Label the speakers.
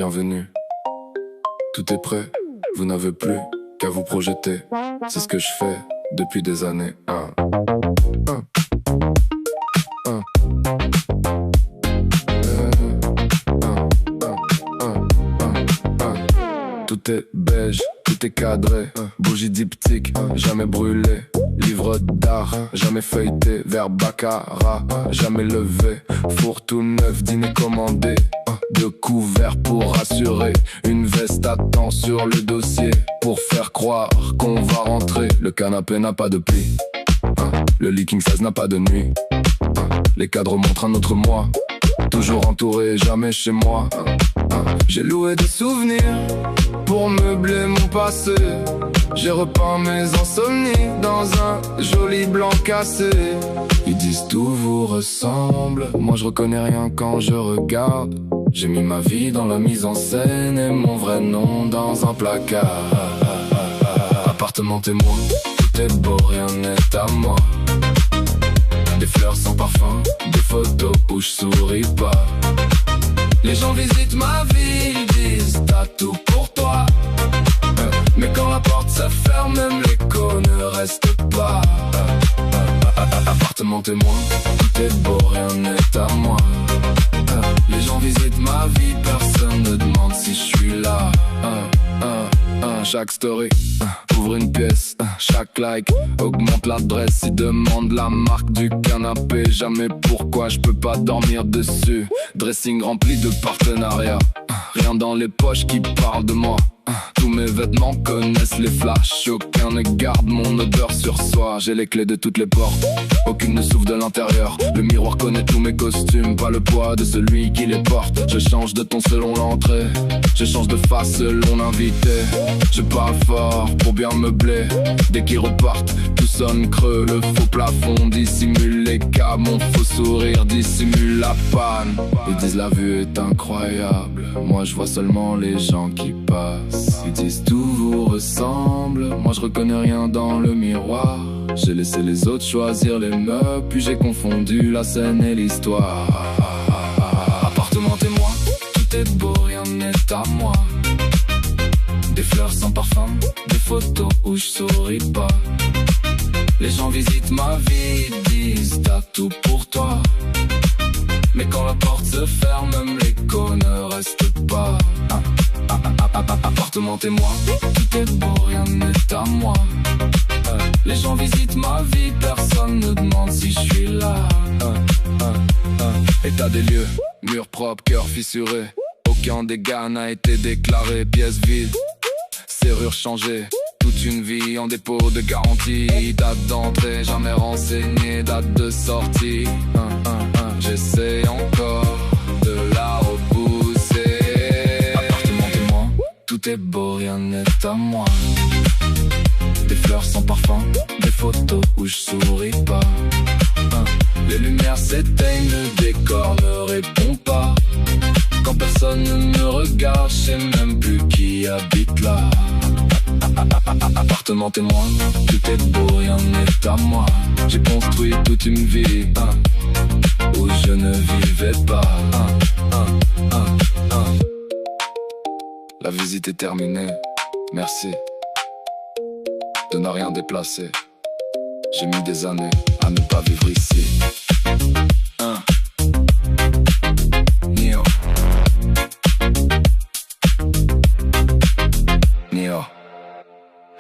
Speaker 1: bienvenue. Tout est prêt, vous n'avez plus qu'à vous projeter. C'est ce que je fais depuis des années. Tout est beige, tout est cadré, bougie diptyque, jamais brûlé. Livre d'art, jamais feuilleté. Vers baccarat, jamais levé. Four tout neuf, dîner commandé. Deux couverts pour rassurer. Une veste attend sur le dossier pour faire croire qu'on va rentrer. Le canapé n'a pas de pli, le lit king size n'a pas de nuit. Les cadres montrent un autre moi, toujours entouré, jamais chez moi. J'ai loué des souvenirs pour meubler mon passé. J'ai repeint mes insomnies dans un joli blanc cassé. Ils disent tout vous ressemble, moi je reconnais rien quand je regarde. J'ai mis ma vie dans la mise en scène et mon vrai nom dans un placard. Appartement témoin, tout est beau, rien n'est à moi. Des fleurs sans parfum, des photos où je souris pas. Les gens visitent ma vie, ils disent t'as tout pour toi. Mais quand la porte se ferme, même l'écho ne reste pas. Appartement témoin, tout est beau, rien n'est à moi. Les gens visitent ma vie, personne ne demande si je suis là. Chaque story ouvre une pièce, chaque like augmente l'adresse. Ils demandent la marque du canapé, jamais pourquoi je peux pas dormir dessus. Dressing rempli de partenariats, rien dans les poches qui parle de moi. Tous mes vêtements connaissent les flashs, aucun ne garde mon odeur sur soi. J'ai les clés de toutes les portes, aucune ne s'ouvre de l'intérieur. Le miroir connaît tous mes costumes, pas le poids de celui qui les porte. Je change de ton selon l'entrée, je change de face selon l'invité. Je parle fort pour bien meubler, dès qu'ils repartent, tout sonne creux. Le faux plafond dissimule les cas, mon faux sourire dissimule la panne. Ils disent la vue est incroyable, moi je vois seulement les gens qui passent. Ils disent tout vous ressemble, moi je reconnais rien dans le miroir. J'ai laissé les autres choisir les meubles, puis j'ai confondu la scène et l'histoire. Appartement témoin, tout est beau, rien n'est à moi. Des fleurs sans parfum, des photos où je souris pas. Les gens visitent ma vie, disent t'as tout pour toi. Mais quand la porte se ferme, même l'écho ne reste pas. Appartement témoin, tout est beau, rien n'est à moi. Les gens visitent ma vie, personne ne demande si je suis là. État des lieux, mur propre, cœur fissuré. Aucun dégât n'a été déclaré, pièce vide, serrure changée. Toute une vie en dépôt de garantie. Date d'entrée, jamais renseigné, date de sortie. J'essaie encore de la repousser. Appartement témoin, tout est beau, rien n'est à moi. Des fleurs sans parfum, des photos où je souris pas. Les lumières s'éteignent, le décor ne répond pas. Quand personne ne me regarde, je sais même plus qui habite là. Appartement témoin, tout est beau, rien n'est à moi. J'ai construit toute une vie où je ne vivais pas. La visite est terminée, merci de ne rien déplacer. J'ai mis des années à ne pas vivre ici.